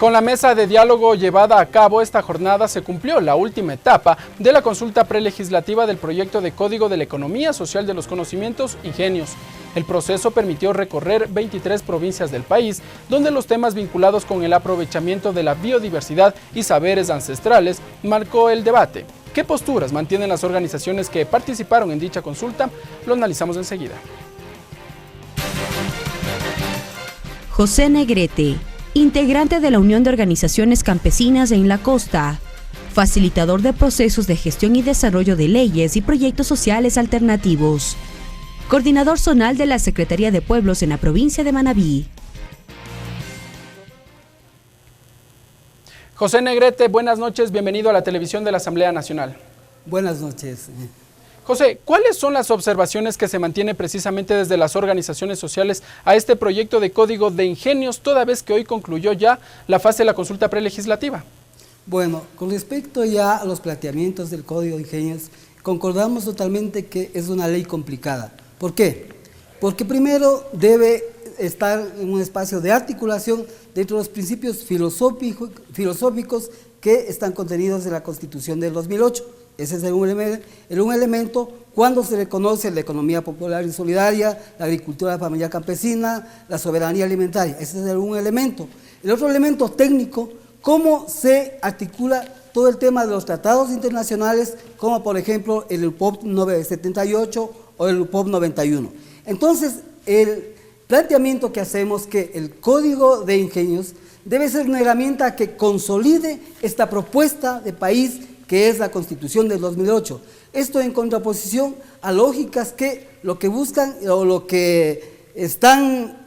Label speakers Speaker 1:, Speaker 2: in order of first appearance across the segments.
Speaker 1: Con la mesa de diálogo llevada a cabo esta jornada se cumplió la última etapa de la consulta prelegislativa del proyecto de Código de la Economía Social de los Conocimientos Ingenios. El proceso permitió recorrer 23 provincias del país, donde los temas vinculados con el aprovechamiento de la biodiversidad y saberes ancestrales marcó el debate. ¿Qué posturas mantienen las organizaciones que participaron en dicha consulta? Lo analizamos enseguida.
Speaker 2: José Negrete, integrante de la Unión de Organizaciones Campesinas en la Costa, facilitador de procesos de gestión y desarrollo de leyes y proyectos sociales alternativos, coordinador zonal de la Secretaría de Pueblos en la provincia de Manabí.
Speaker 1: José Negrete, buenas noches, bienvenido a la televisión de la Asamblea Nacional.
Speaker 3: Buenas noches.
Speaker 1: José, ¿cuáles son las observaciones que se mantienen precisamente desde las organizaciones sociales a este proyecto de Código de Ingenios, toda vez que hoy concluyó ya la fase de la consulta prelegislativa?
Speaker 3: Bueno, con respecto ya a los planteamientos del Código de Ingenios, concordamos totalmente que es una ley complicada. ¿Por qué? Porque primero debe estar en un espacio de articulación dentro de los principios filosóficos que están contenidos en la Constitución del 2008. Ese es un elemento cuando se reconoce la economía popular y solidaria, la agricultura familiar campesina, la soberanía alimentaria. Ese es un elemento. El otro elemento técnico, cómo se articula todo el tema de los tratados internacionales, como por ejemplo el UPOV 78 o el UPOV 91. Entonces, el planteamiento que hacemos que el Código de Ingenios debe ser una herramienta que consolide esta propuesta de país que es la Constitución del 2008. Esto en contraposición a lógicas que lo que buscan o lo que están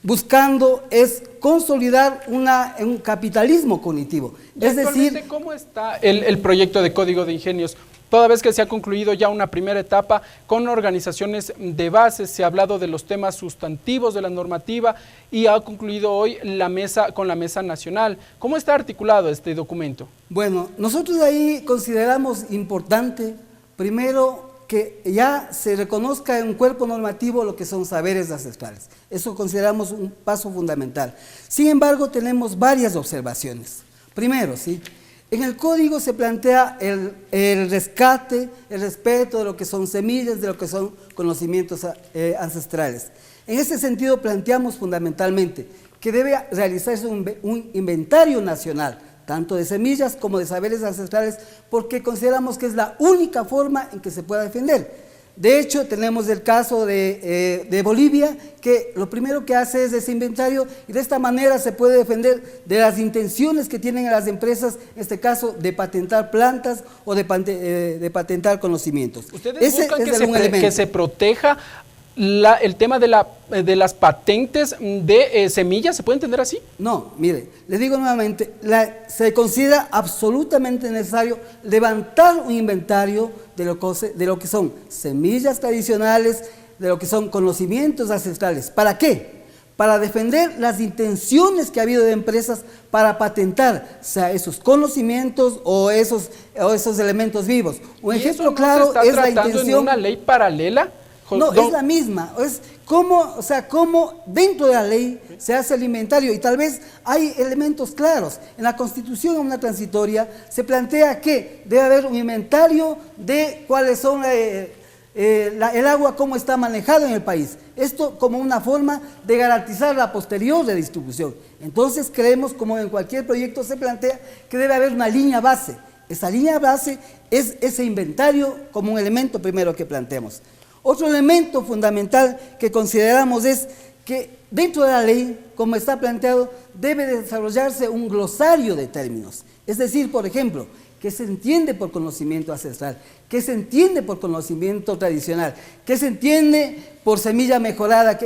Speaker 3: buscando es consolidar un capitalismo cognitivo.
Speaker 1: Es decir, ¿cómo está el proyecto de Código de Ingenios? Toda vez que se ha concluido ya una primera etapa con organizaciones de base, se ha hablado de los temas sustantivos de la normativa y ha concluido hoy la mesa con la Mesa Nacional. ¿Cómo está articulado este documento?
Speaker 3: Bueno, nosotros ahí consideramos importante, primero, que ya se reconozca en un cuerpo normativo lo que son saberes ancestrales. Eso consideramos un paso fundamental. Sin embargo, tenemos varias observaciones. Primero, ¿sí? En el código se plantea el rescate, el respeto de lo que son semillas, de lo que son conocimientos ancestrales. En ese sentido planteamos fundamentalmente que debe realizarse un inventario nacional, tanto de semillas como de saberes ancestrales, porque consideramos que es la única forma en que se pueda defender. De hecho, tenemos el caso de Bolivia, que lo primero que hace es ese inventario y de esta manera se puede defender de las intenciones que tienen las empresas, en este caso, de patentar plantas o de patentar conocimientos.
Speaker 1: ¿Ustedes buscan que se proteja el tema de las patentes de semillas? ¿Se puede entender así?
Speaker 3: No, mire, les digo nuevamente, se considera absolutamente necesario levantar un inventario de lo que son semillas tradicionales, de lo que son conocimientos ancestrales. ¿Para qué? Para defender las intenciones que ha habido de empresas para patentar, o sea, esos conocimientos o esos elementos vivos. Un ejemplo claro es la intención
Speaker 1: de una ley paralela.
Speaker 3: No, es la misma, es cómo dentro de la ley se hace el inventario y tal vez hay elementos claros. En la Constitución, en una transitoria, se plantea que debe haber un inventario de cuáles son el agua, cómo está manejado en el país. Esto como una forma de garantizar la posterior de distribución. Entonces creemos, como en cualquier proyecto se plantea, que debe haber una línea base. Esa línea base es ese inventario como un elemento primero que planteamos. Otro elemento fundamental que consideramos es que dentro de la ley, como está planteado, debe desarrollarse un glosario de términos. Es decir, por ejemplo, ¿qué se entiende por conocimiento ancestral? ¿Qué se entiende por conocimiento tradicional? ¿Qué se entiende por semilla mejorada?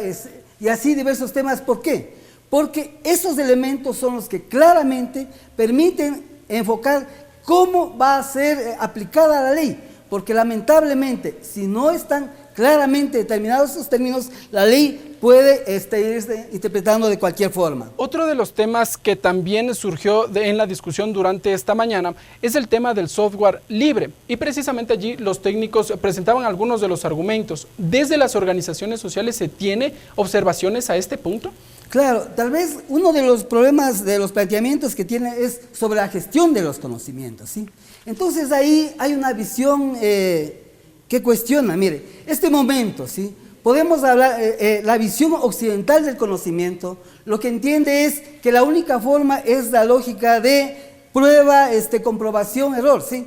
Speaker 3: Y así diversos temas. ¿Por qué? Porque esos elementos son los que claramente permiten enfocar cómo va a ser aplicada la ley. Porque lamentablemente, si no están claramente determinados esos términos, la ley puede irse interpretando de cualquier forma.
Speaker 1: Otro de los temas que también surgió en la discusión durante esta mañana es el tema del software libre. Y precisamente allí los técnicos presentaban algunos de los argumentos. ¿Desde las organizaciones sociales se tiene observaciones a este punto?
Speaker 3: Claro, tal vez uno de los problemas, de los planteamientos que tiene es sobre la gestión de los conocimientos, ¿sí? Entonces ahí hay una visión que cuestiona, mire, este momento, ¿sí? Podemos hablar, la visión occidental del conocimiento, lo que entiende es que la única forma es la lógica de prueba, comprobación, error, ¿sí?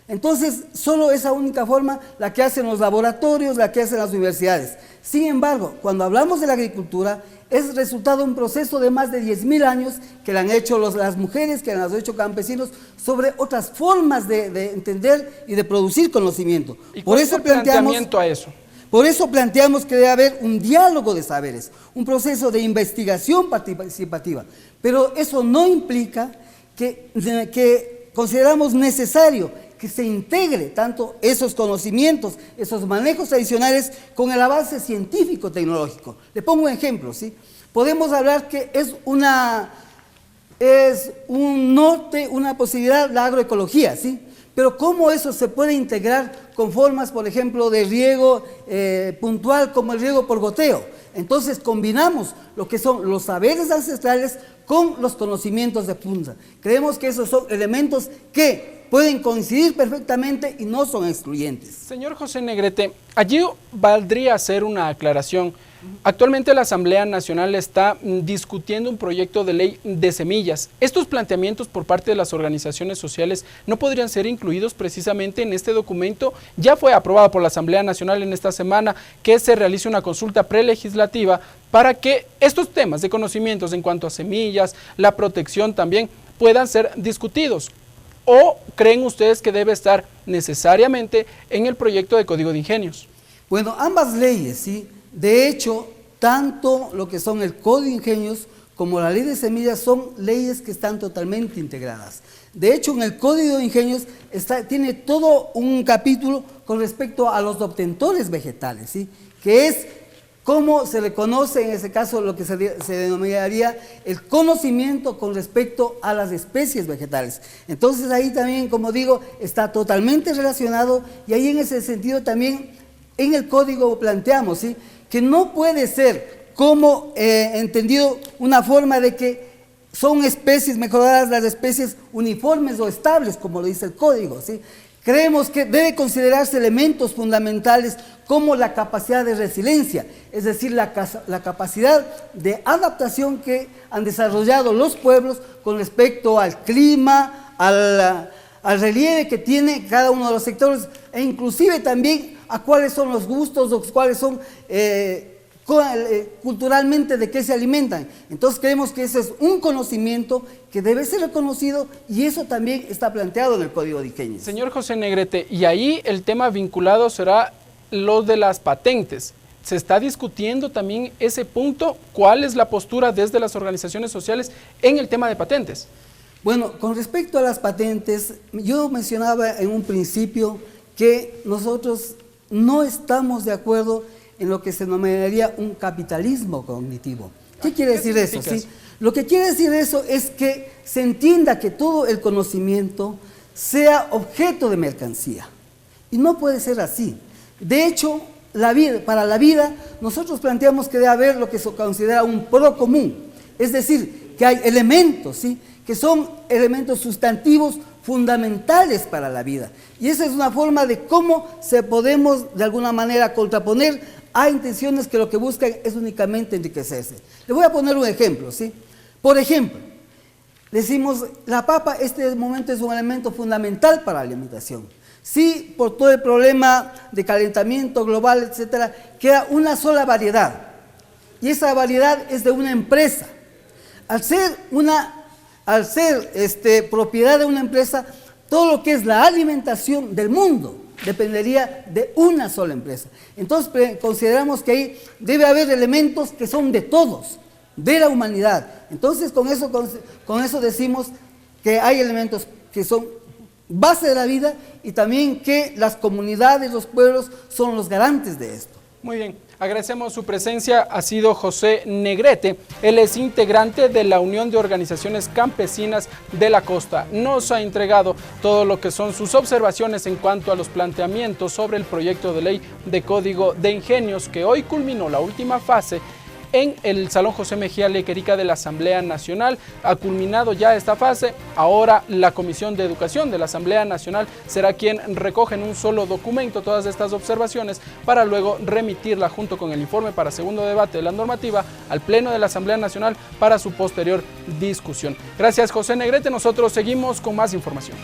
Speaker 3: Entonces, solo esa única forma la que hacen los laboratorios, la que hacen las universidades. Sin embargo, cuando hablamos de la agricultura, es resultado de un proceso de más de 10.000 años que le han hecho las mujeres, que le han hecho campesinos, sobre otras formas de entender y de producir conocimiento.
Speaker 1: ¿Y cuál es el planteamiento a eso?
Speaker 3: Por eso planteamos que debe haber un diálogo de saberes, un proceso de investigación participativa, pero eso no implica que consideramos necesario que se integre tanto esos conocimientos, esos manejos tradicionales con el avance científico-tecnológico. Le pongo un ejemplo, ¿sí? Podemos hablar que es un norte, una posibilidad la agroecología, ¿sí? Pero ¿cómo eso se puede integrar con formas, por ejemplo, de riego puntual como el riego por goteo? Entonces combinamos lo que son los saberes ancestrales con los conocimientos de punta. Creemos que esos son elementos que pueden coincidir perfectamente y no son excluyentes.
Speaker 1: Señor José Negrete, allí valdría hacer una aclaración. Actualmente la Asamblea Nacional está discutiendo un proyecto de ley de semillas. Estos planteamientos por parte de las organizaciones sociales no podrían ser incluidos precisamente en este documento. Ya fue aprobado por la Asamblea Nacional en esta semana que se realice una consulta prelegislativa para que estos temas de conocimientos en cuanto a semillas, la protección también, puedan ser discutidos. ¿O creen ustedes que debe estar necesariamente en el proyecto de Código de Ingenios?
Speaker 3: Bueno, ambas leyes, ¿sí? De hecho, tanto lo que son el Código de Ingenios como la Ley de Semillas son leyes que están totalmente integradas. De hecho, en el Código de Ingenios tiene todo un capítulo con respecto a los obtentores vegetales, ¿sí? Que es cómo se reconoce en ese caso lo que se denominaría el conocimiento con respecto a las especies vegetales. Entonces ahí también, como digo, está totalmente relacionado y ahí en ese sentido también en el código planteamos, ¿sí? Que no puede ser como entendido una forma de que son especies mejoradas las especies uniformes o estables, como lo dice el código, ¿sí? Creemos que debe considerarse elementos fundamentales como la capacidad de resiliencia, es decir, la capacidad de adaptación que han desarrollado los pueblos con respecto al clima, al relieve que tiene cada uno de los sectores e inclusive también a cuáles son los gustos o cuáles son culturalmente de qué se alimentan. Entonces creemos que ese es un conocimiento que debe ser reconocido y eso también está planteado en el Código de Ingenios.
Speaker 1: Señor José Negrete, y ahí el tema vinculado será lo de las patentes. ¿Se está discutiendo también ese punto? ¿Cuál es la postura desde las organizaciones sociales en el tema de patentes?
Speaker 3: Bueno, con respecto a las patentes, yo mencionaba en un principio que nosotros no estamos de acuerdo en lo que se denominaría un capitalismo cognitivo. ¿Qué quiere decir eso? ¿Sí? Lo que quiere decir eso es que se entienda que todo el conocimiento sea objeto de mercancía. Y no puede ser así. De hecho, para la vida, nosotros planteamos que debe haber lo que se considera un pro común. Es decir, que hay elementos, ¿sí? Que son elementos sustantivos fundamentales para la vida. Y esa es una forma de cómo se podemos de alguna manera contraponer a intenciones que lo que buscan es únicamente enriquecerse. Le voy a poner un ejemplo, ¿sí? Por ejemplo, decimos, la papa, este momento es un elemento fundamental para la alimentación. Sí, por todo el problema de calentamiento global, etcétera, queda una sola variedad. Y esa variedad es de una empresa. Al ser propiedad de una empresa, todo lo que es la alimentación del mundo dependería de una sola empresa. Entonces consideramos que ahí debe haber elementos que son de todos, de la humanidad. Entonces con eso decimos que hay elementos que son base de la vida y también que las comunidades, los pueblos son los garantes de esto.
Speaker 1: Muy bien, agradecemos su presencia, ha sido José Negrete, él es integrante de la Unión de Organizaciones Campesinas de la Costa. Nos ha entregado todo lo que son sus observaciones en cuanto a los planteamientos sobre el proyecto de ley de Código de Ingenios que hoy culminó la última fase en el Salón José Mejía Lequerica de la Asamblea Nacional. Ha culminado ya esta fase. Ahora la Comisión de Educación de la Asamblea Nacional será quien recoge en un solo documento todas estas observaciones para luego remitirla junto con el informe para segundo debate de la normativa al Pleno de la Asamblea Nacional para su posterior discusión. Gracias, José Negrete. Nosotros seguimos con más información.